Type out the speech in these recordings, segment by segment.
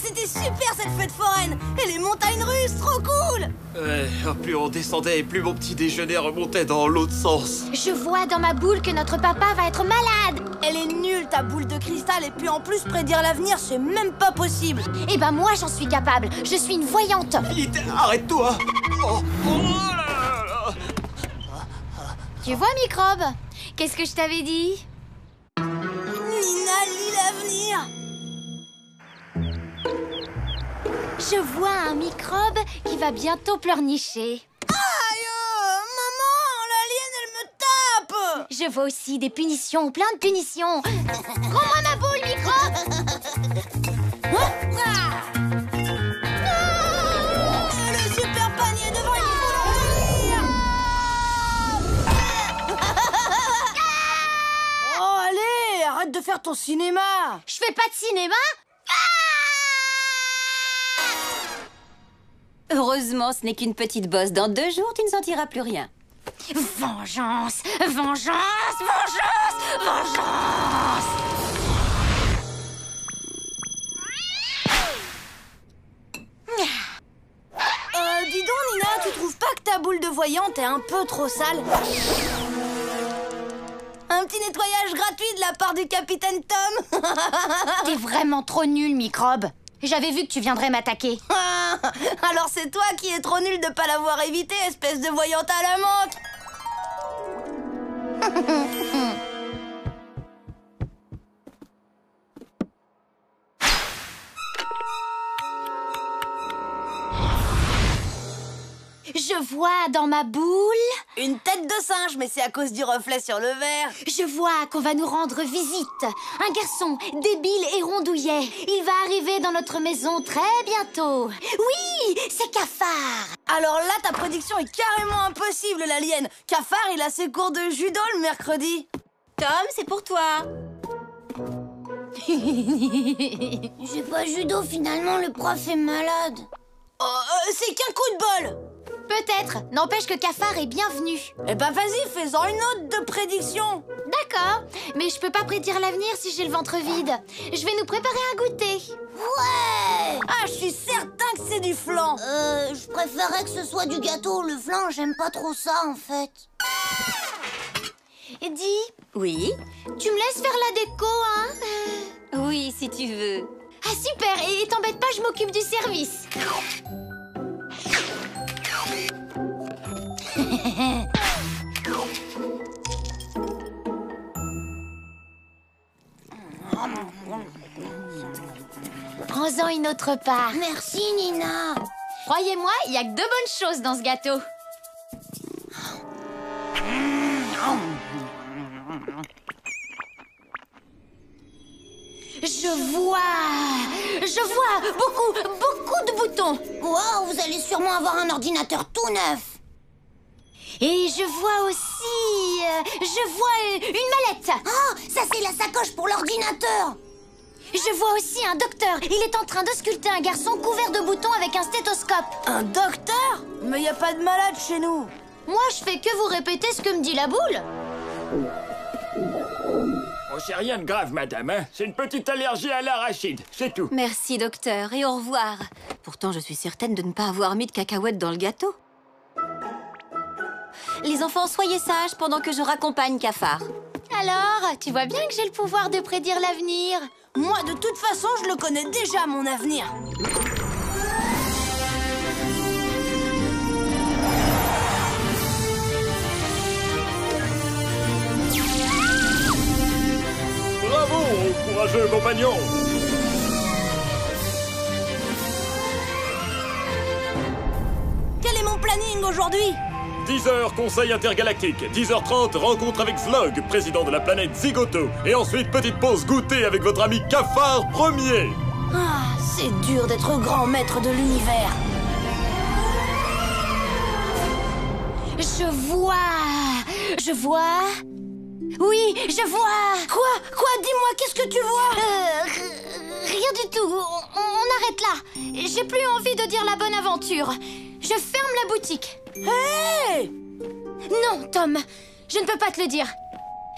c'était super cette fête foraine. Et les montagnes russes, trop cool. Plus on descendait, plus mon petit déjeuner remontait dans l'autre sens. Je vois dans ma boule que notre papa va être malade. Elle est nulle, ta boule de cristal. Et puis en plus, prédire l'avenir, c'est même pas possible. Eh ben moi, j'en suis capable. Je suis une voyante. Vite, arrête-toi. Oh là là. Tu vois, Microbe? Qu'est-ce que je t'avais dit? Nina lit l'avenir. Je vois un microbe qui va bientôt pleurnicher. Aïe, maman, l'alien, elle me tape. Je vois aussi des punitions, plein de punitions. Rends-moi ma boule, microbe. Le super panier devant, il faut l'envahir. Oh, allez, arrête de faire ton cinéma. Je fais pas de cinéma. Heureusement, ce n'est qu'une petite bosse. Dans 2 jours, tu ne sentiras plus rien. Vengeance, vengeance, vengeance, vengeance. Dis donc, Nina, tu trouves pas que ta boule de voyante est un peu trop sale? Un petit nettoyage gratuit de la part du capitaine Tom. T'es vraiment trop nul, microbe. J'avais vu que tu viendrais m'attaquer. Alors c'est toi qui es trop nul de pas l'avoir évité, espèce de voyante à la menthe. Je vois dans ma boule... Une tête de singe, mais c'est à cause du reflet sur le verre. Je vois qu'on va nous rendre visite. Un garçon débile et rondouillet. Il va arriver dans notre maison très bientôt. Oui, c'est Cafard. Alors là, ta prédiction est carrément impossible, l'alien. Cafard, il a ses cours de judo le mercredi. Tom, c'est pour toi. J'ai pas judo, finalement, le prof est malade. C'est qu'un coup de bol. Peut-être, n'empêche que Cafard est bienvenu. Eh ben vas-y, fais-en une autre de prédiction. D'accord, mais je peux pas prédire l'avenir si j'ai le ventre vide. Je vais nous préparer un goûter. Ouais. Ah, je suis certain que c'est du flan. Je préférerais que ce soit du gâteau. Le flan, j'aime pas trop ça, en fait. Dis, Oui? tu me laisses faire la déco, hein? Oui, si tu veux. Ah, super. Et t'embête pas, je m'occupe du service. Prends-en une autre part. Merci, Nina. Croyez-moi, il y a que 2 bonnes choses dans ce gâteau. Je vois beaucoup de boutons. Wow, vous allez sûrement avoir un ordinateur tout neuf. Et je vois aussi... une mallette. Oh, ça c'est la sacoche pour l'ordinateur. Je vois aussi un docteur. Il est en train de sculpter un garçon couvert de boutons avec un stéthoscope. Un docteur? Mais y a pas de malade chez nous. Moi, je fais que vous répéter ce que me dit la boule. Oh, c'est rien de grave, madame, hein. C'est une petite allergie à l'arachide, c'est tout. Merci, docteur, et au revoir. Pourtant, je suis certaine de ne pas avoir mis de cacahuètes dans le gâteau. Les enfants, soyez sages pendant que je raccompagne Cafard. Alors, tu vois bien que j'ai le pouvoir de prédire l'avenir. Moi, de toute façon, je le connais déjà, mon avenir. Bravo, courageux compagnon. Quel est mon planning aujourd'hui? 10h, conseil intergalactique. 10h30, rencontre avec Zlog, président de la planète Zigoto. Et ensuite, petite pause goûter avec votre ami Cafard Premier. Ah, c'est dur d'être grand maître de l'univers. Je vois... Oui, je vois... Quoi? Dis-moi, qu'est-ce que tu vois? Rien du tout. On arrête là. J'ai plus envie de dire la bonne aventure. Je ferme la boutique. Hé! Non, Tom, je ne peux pas te le dire.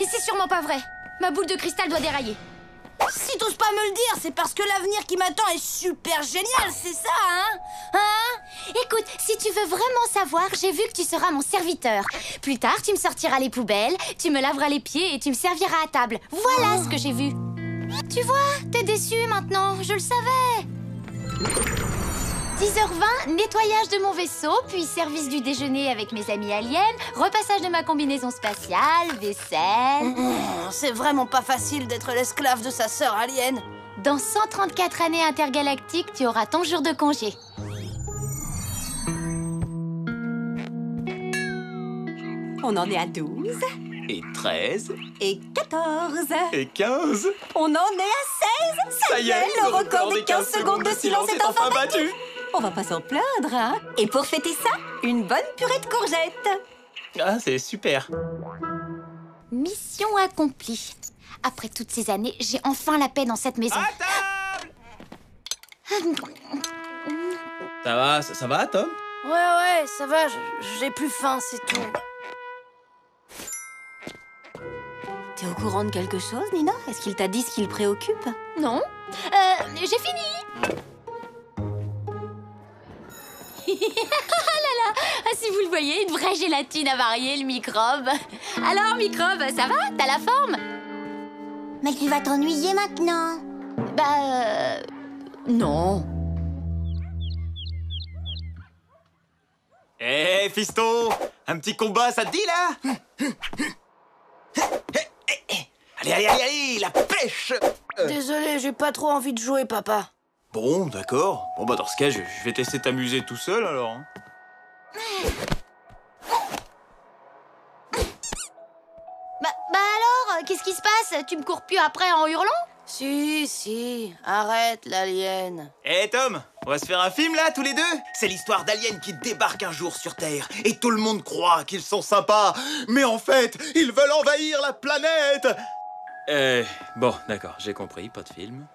Et c'est sûrement pas vrai. Ma boule de cristal doit dérailler. Si t'oses pas me le dire, c'est parce que l'avenir qui m'attend est super génial, c'est ça, hein? Hein? Écoute, si tu veux vraiment savoir, j'ai vu que tu seras mon serviteur. Plus tard, tu me sortiras les poubelles, tu me laveras les pieds et tu me serviras à table. Voilà ce que j'ai vu. Tu vois, t'es déçu maintenant, je le savais. 10h20, nettoyage de mon vaisseau, puis service du déjeuner avec mes amis aliens, repassage de ma combinaison spatiale, vaisselle... C'est vraiment pas facile d'être l'esclave de sa sœur alien. Dans 134 années intergalactiques, tu auras ton jour de congé. On en est à 12. Et 13. Et 14. Et 15. On en est à 16. Ça y est, le record des 15 secondes de silence est enfin battu. On va pas s'en plaindre, hein. Et pour fêter ça, une bonne purée de courgettes. Ah, c'est super. Mission accomplie. Après toutes ces années, j'ai enfin la paix dans cette maison. À table. Ça va, Tom? Ouais, ça va, j'ai plus faim, c'est tout. T'es au courant de quelque chose, Nina? Est-ce qu'il t'a dit ce qui le préoccupe? Non. J'ai fini. Ah là là, si vous le voyez, une vraie gélatine avariée, le microbe. Alors, microbe, ça va? T'as la forme? Mais tu vas t'ennuyer maintenant. Non. Hé, fiston! Un petit combat, ça te dit, là? Allez, la pêche! Désolé, j'ai pas trop envie de jouer, papa. Bon, d'accord. Bon, bah, dans ce cas, je vais te laisser t'amuser tout seul, alors. Hein. Bah alors, qu'est-ce qui se passe? Tu me cours plus après en hurlant? Si, arrête, l'alien. Hé, Tom, on va se faire un film, là, tous les deux? C'est l'histoire d'aliens qui débarquent un jour sur Terre. Et tout le monde croit qu'ils sont sympas. Mais en fait, ils veulent envahir la planète. Bon, d'accord, j'ai compris, pas de film.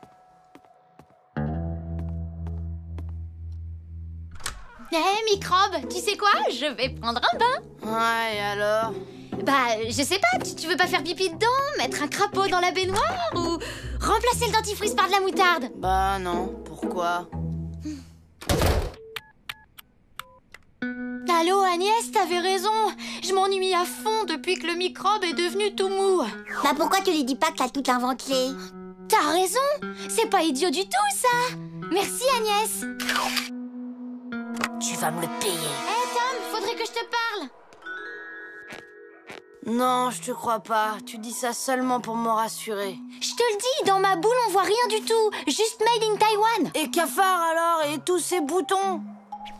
Hé, microbe, tu sais quoi? Je vais prendre un bain. Ouais, et alors? Bah, je sais pas, tu veux pas faire pipi dedans? Mettre un crapaud dans la baignoire? Ou remplacer le dentifrice par de la moutarde? Bah non, pourquoi? Allô, Agnès, t'avais raison. Je m'ennuie à fond depuis que le microbe est devenu tout mou. Bah pourquoi tu lui dis pas que t'as tout inventé? T'as raison, c'est pas idiot du tout, ça. Merci, Agnès. Tu vas me le payer. Hé, Tom, faudrait que je te parle. Non, je te crois pas. Tu dis ça seulement pour me rassurer. Je te le dis, dans ma boule, on voit rien du tout. Juste made in Taiwan. Et cafard alors? Et tous ces boutons?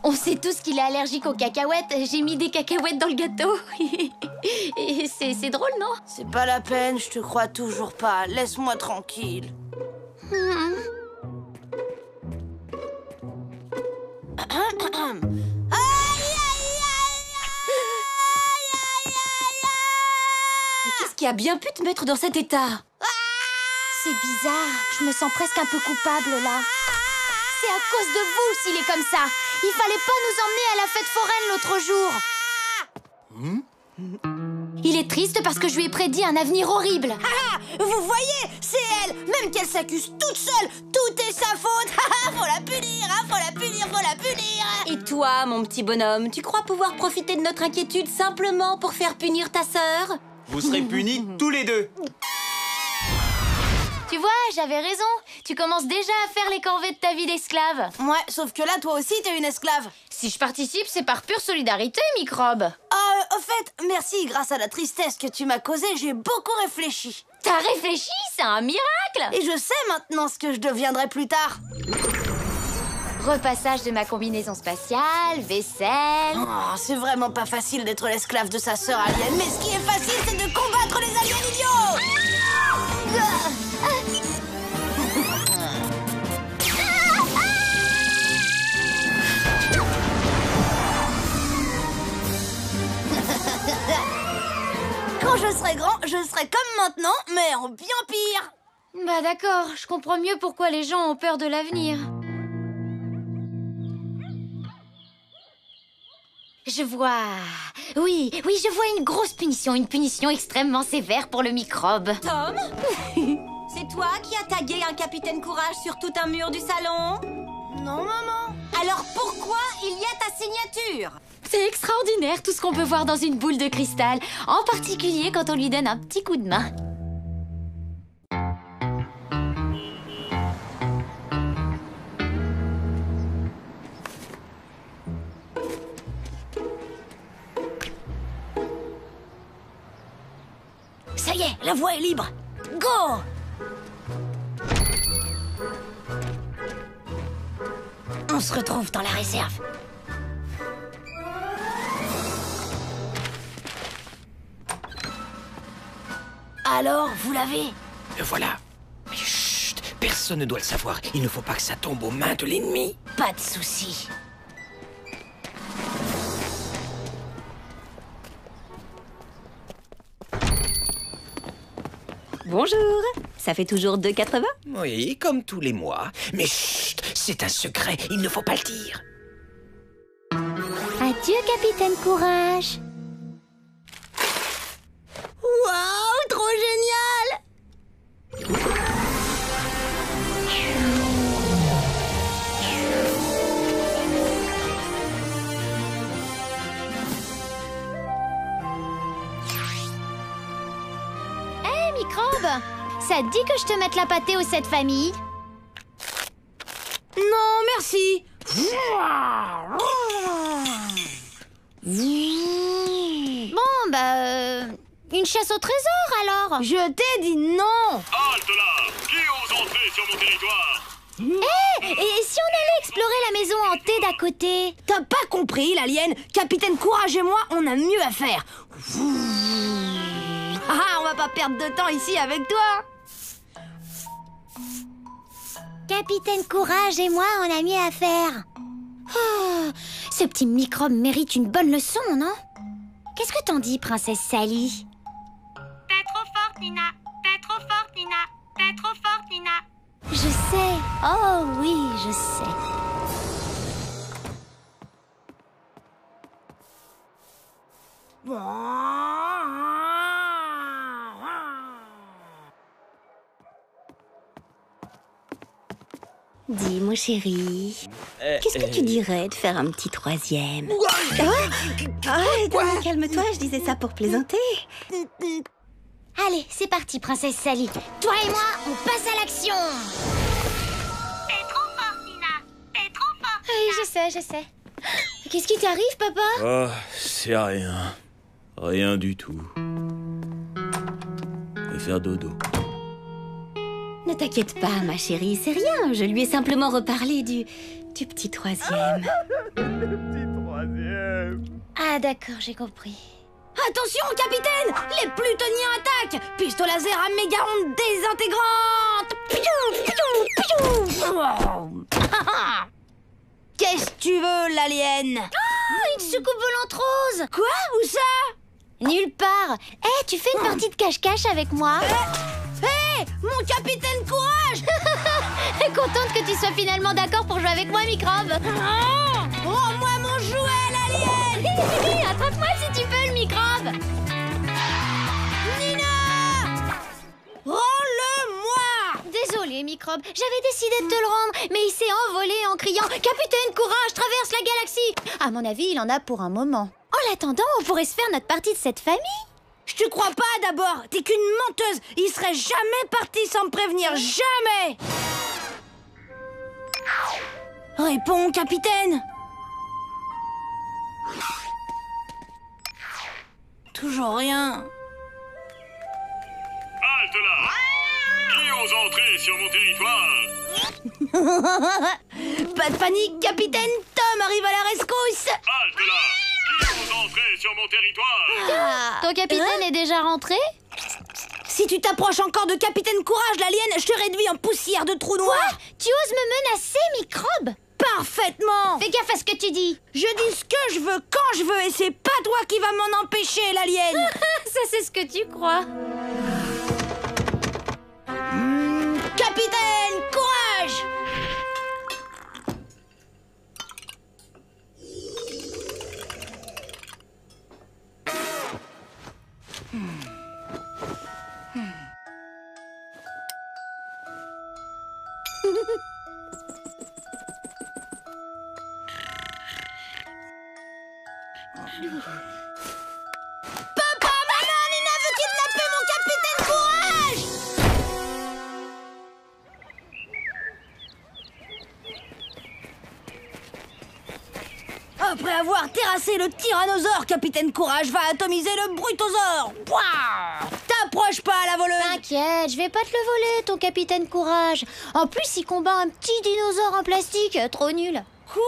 On sait tous qu'il est allergique aux cacahuètes. J'ai mis des cacahuètes dans le gâteau. Et c'est drôle, non? C'est pas la peine, je te crois toujours pas. Laisse-moi tranquille. Mais qu'est-ce qui a bien pu te mettre dans cet état? C'est bizarre, je me sens presque un peu coupable là. C'est à cause de vous s'il est comme ça. Il fallait pas nous emmener à la fête foraine l'autre jour. Il est triste parce que je lui ai prédit un avenir horrible. Ah, vous voyez, c'est elle. Même qu'elle s'accuse toute seule, tout est sa faute. Faut la punir, hein, faut la punir, faut la punir. Et toi, mon petit bonhomme, tu crois pouvoir profiter de notre inquiétude simplement pour faire punir ta sœur? Vous serez punis tous les deux. Tu vois, j'avais raison. Tu commences déjà à faire les corvées de ta vie d'esclave. Ouais, sauf que là, toi aussi, t'es une esclave. Si je participe, c'est par pure solidarité, microbe. Au fait, merci, grâce à la tristesse que tu m'as causée, j'ai beaucoup réfléchi. T'as réfléchi? C'est un miracle. Et je sais maintenant ce que je deviendrai plus tard. Repassage de ma combinaison spatiale, vaisselle... Oh, c'est vraiment pas facile d'être l'esclave de sa sœur alien, mais ce qui est facile, c'est de combattre les aliens idiots. Quand je serai grand, je serai comme maintenant, mais en bien pire. Bah d'accord, je comprends mieux pourquoi les gens ont peur de l'avenir. Je vois... Oui, je vois une grosse punition, une punition extrêmement sévère pour le microbe. Tom? C'est C'est toi qui as tagué un Capitaine Courage sur tout un mur du salon? Non, maman. Alors pourquoi il y a ta signature? C'est extraordinaire tout ce qu'on peut voir dans une boule de cristal, en particulier quand on lui donne un petit coup de main. Ça y est, la voie est libre. Go! On se retrouve dans la réserve. Alors, vous l'avez? Le voilà. Mais chut, personne ne doit le savoir. Il ne faut pas que ça tombe aux mains de l'ennemi. Pas de souci. Bonjour. Ça fait toujours 2,80? Oui, comme tous les mois. Mais chut, c'est un secret. Il ne faut pas le dire. Adieu, Capitaine Courage. Waouh, trop génial! Hé, Microbe! Ça te dit que je te mette la pâtée aux 7 familles? Non, merci. Bon, bah... une chasse au trésor, alors? Je t'ai dit non. Halte là! Qui ose entrer sur mon territoire? Et si on allait explorer la maison hantée d'à côté? T'as pas compris, l'alien? Capitaine Courage et moi, on a mieux à faire. Ah, on va pas perdre de temps ici avec toi. Capitaine Courage et moi, on a mieux à faire. Oh, ce petit microbe mérite une bonne leçon, non? Qu'est-ce que t'en dis, princesse Sally? T'es trop forte, Nina. T'es trop forte, Nina. T'es trop forte, Nina. Je sais. Oh oui, je sais. Dis, mon chéri, qu'est-ce que tu dirais de faire un petit troisième? Calme-toi, je disais ça pour plaisanter. Allez, c'est parti, princesse Sally. Toi et moi, on passe à l'action. T'es trop forte, Nina. T'es trop forte. Oui, je sais. Qu'est-ce qui t'arrive, papa? Oh, c'est rien. Rien du tout. Je vais faire dodo. Ne t'inquiète pas, ma chérie, c'est rien. Je lui ai simplement reparlé du petit troisième. Ah d'accord, j'ai compris. Attention, capitaine! Les plutoniens attaquent! Pistol laser à méga onde désintégrante! Qu'est-ce que tu veux, l'alien? Une soucoupe volante rose! Quoi? Où ça? Nulle part. Tu fais une partie de cache-cache avec moi? Mon capitaine Courage! Contente que tu sois finalement d'accord pour jouer avec moi, Microbe. Rends-moi mon jouet, l'alien! Attrape-moi si tu peux, le Microbe. Nina! Rends-le-moi! Désolé, Microbe. J'avais décidé de te le rendre, mais il s'est envolé en criant « Capitaine Courage, traverse la galaxie !» À mon avis, il en a pour un moment. En l'attendant, on pourrait se faire notre partie de cette famille. Je te crois pas d'abord, t'es qu'une menteuse. Il serait jamais parti sans me prévenir, jamais. Réponds, capitaine. Toujours rien. Halte là! Qui ose entrer sur mon territoire? Pas de panique, capitaine. Tom arrive à la rescousse. Halte là! Qui ose entrer sur mon territoire? Ton capitaine est déjà rentré? Si tu t'approches encore de capitaine Courage, l'alien, je te réduis en poussière de trou noir. Tu oses me menacer, Microbe? Parfaitement. Fais gaffe à ce que tu dis. Je dis ce que je veux, quand je veux, et c'est pas toi qui vas m'en empêcher, l'alien. Ça, c'est ce que tu crois. Capitaine Courage. Papa, maman, Nina veut kidnapper mon capitaine Courage! Après avoir terrassé le tyrannosaure, Capitaine Courage va atomiser le brutosaure. Pouah! T'approches pas, la voleuse! T'inquiète, je vais pas te le voler, ton capitaine Courage. En plus, il combat un petit dinosaure en plastique, trop nul. Quoi?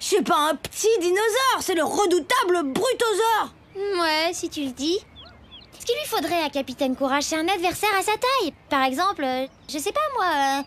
C'est pas un petit dinosaure, c'est le redoutable brutosaure. Ouais, si tu le dis. Ce qu'il lui faudrait à Capitaine Courage, c'est un adversaire à sa taille. Par exemple, je sais pas moi... Ah,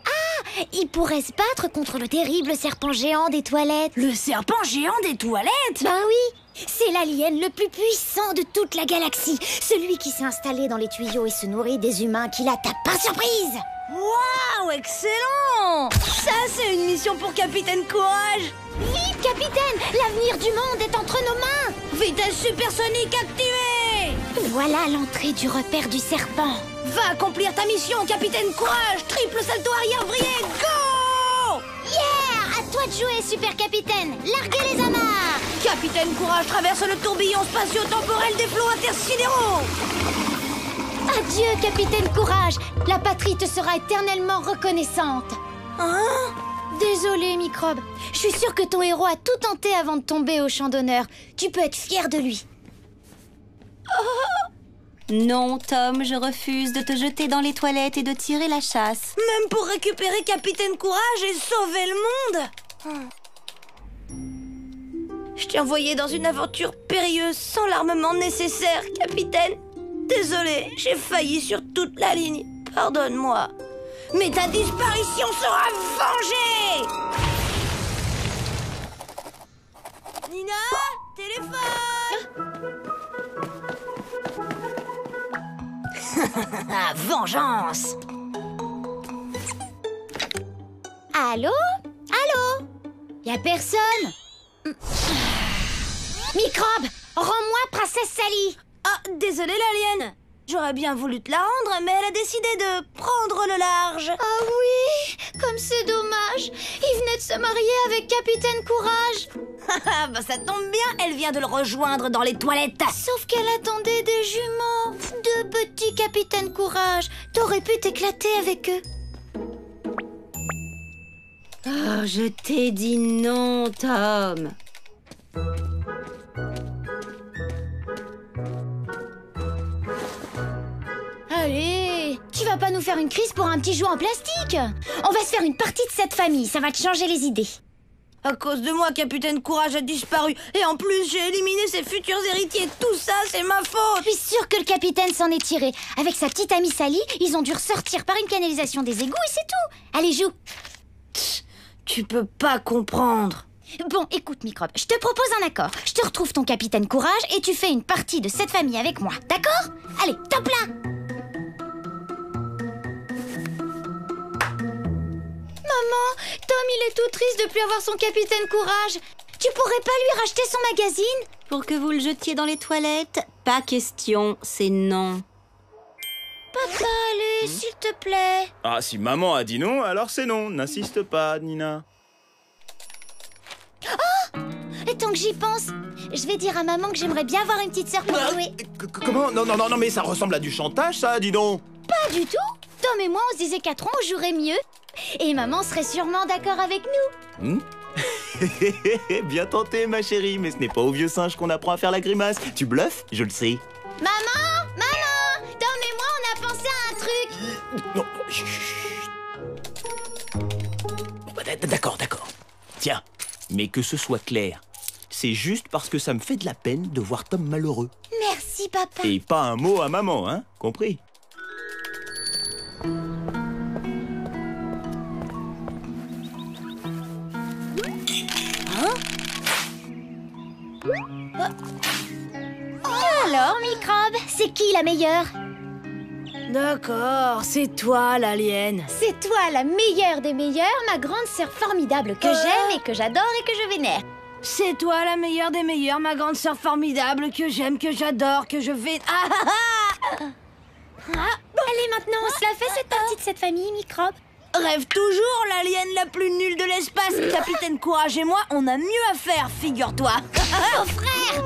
il pourrait se battre contre le terrible serpent géant des toilettes. Le serpent géant des toilettes? Ben oui, c'est l'alien le plus puissant de toute la galaxie. Celui qui s'est installé dans les tuyaux et se nourrit des humains qui l'attaquent par surprise. Waouh, excellent! Ça, c'est une mission pour Capitaine Courage! Vite, capitaine! L'avenir du monde est entre nos mains! Vitesse supersonique activée! Voilà l'entrée du repère du serpent. Va accomplir ta mission, Capitaine Courage! Triple salto arrière vrillé, go! Yeah! À toi de jouer, super capitaine! Larguez les amarres! Capitaine Courage traverse le tourbillon spatio-temporel des flots intersidéraux! Adieu, Capitaine Courage. La patrie te sera éternellement reconnaissante. Hein? Désolé, Microbe. Je suis sûre que ton héros a tout tenté avant de tomber au champ d'honneur. Tu peux être fier de lui. Non, Tom, je refuse de te jeter dans les toilettes et de tirer la chasse. Même pour récupérer Capitaine Courage et sauver le monde? Je t'ai envoyé dans une aventure périlleuse sans l'armement nécessaire, Capitaine. Désolé, j'ai failli sur toute la ligne. Pardonne-moi. Mais ta disparition sera vengée! Nina, téléphone! Vengeance! Allô? Allô? Y'a personne? Microbe, rends-moi Princesse Sally. Ah, désolé l'alien. J'aurais bien voulu te la rendre, mais elle a décidé de prendre le large. Ah oui, comme c'est dommage. Il venait de se marier avec Capitaine Courage. Bah ça tombe bien, elle vient de le rejoindre dans les toilettes. Sauf qu'elle attendait des jumeaux. Deux petits Capitaine Courage. T'aurais pu t'éclater avec eux. Oh, je t'ai dit non, Tom. Allez, tu vas pas nous faire une crise pour un petit jouet en plastique? On va se faire une partie de cette famille, ça va te changer les idées. À cause de moi, Capitaine Courage a disparu. Et en plus, j'ai éliminé ses futurs héritiers. Tout ça, c'est ma faute. Je suis sûre que le capitaine s'en est tiré. Avec sa petite amie Sally, ils ont dû ressortir par une canalisation des égouts et c'est tout. Allez, joue. Tu peux pas comprendre. Bon, écoute, Microbe, je te propose un accord. Je te retrouve ton Capitaine Courage et tu fais une partie de cette famille avec moi, d'accord? Allez, top là! Maman, Tom, il est tout triste de plus avoir son Capitaine Courage. Tu pourrais pas lui racheter son magazine? Pour que vous le jetiez dans les toilettes? Pas question, c'est non. Papa, allez, s'il te plaît. Ah, si maman a dit non, alors c'est non. N'insiste pas, Nina. Et tant que j'y pense, je vais dire à maman que j'aimerais bien avoir une petite sœur pour jouer. Comment? Non, mais ça ressemble à du chantage, ça, dis donc. Pas du tout. Tom et moi, on se disait qu'à 3, on jouerait mieux. Et maman serait sûrement d'accord avec nous. Bien tenté, ma chérie, mais ce n'est pas au vieux singe qu'on apprend à faire la grimace. Tu bluffes, je le sais. Maman! Tom et moi, on a pensé à un truc. Non, chut. D'accord. Tiens, mais que ce soit clair, c'est juste parce que ça me fait de la peine de voir Tom malheureux. Merci, papa. Et pas un mot à maman, hein, compris? Alors, Microbe, c'est qui la meilleure? D'accord, c'est toi, l'alien. C'est toi, la meilleure des meilleures, ma grande sœur formidable que j'aime et que j'adore et que je vénère. C'est toi, la meilleure des meilleures, ma grande sœur formidable que j'aime, que j'adore, que je vais... Allez, maintenant, on se la fait cette partie de cette famille, Microbe. Rêve toujours, l'alien la plus nulle de l'espace. Capitaine Courage et moi, on a mieux à faire, figure-toi. Mon frère!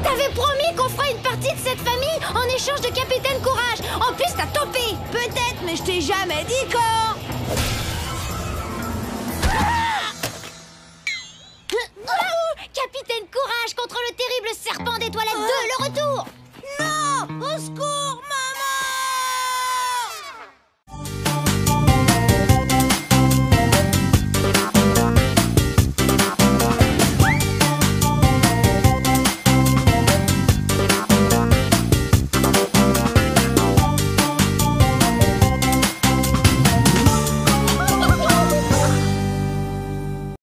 T'avais promis qu'on ferait une partie de cette famille en échange de Capitaine Courage. En plus, t'as topé. Peut-être, mais je t'ai jamais dit quand. Capitaine Courage contre le terrible serpent d'étoilette 2, le retour. Non! Au secours!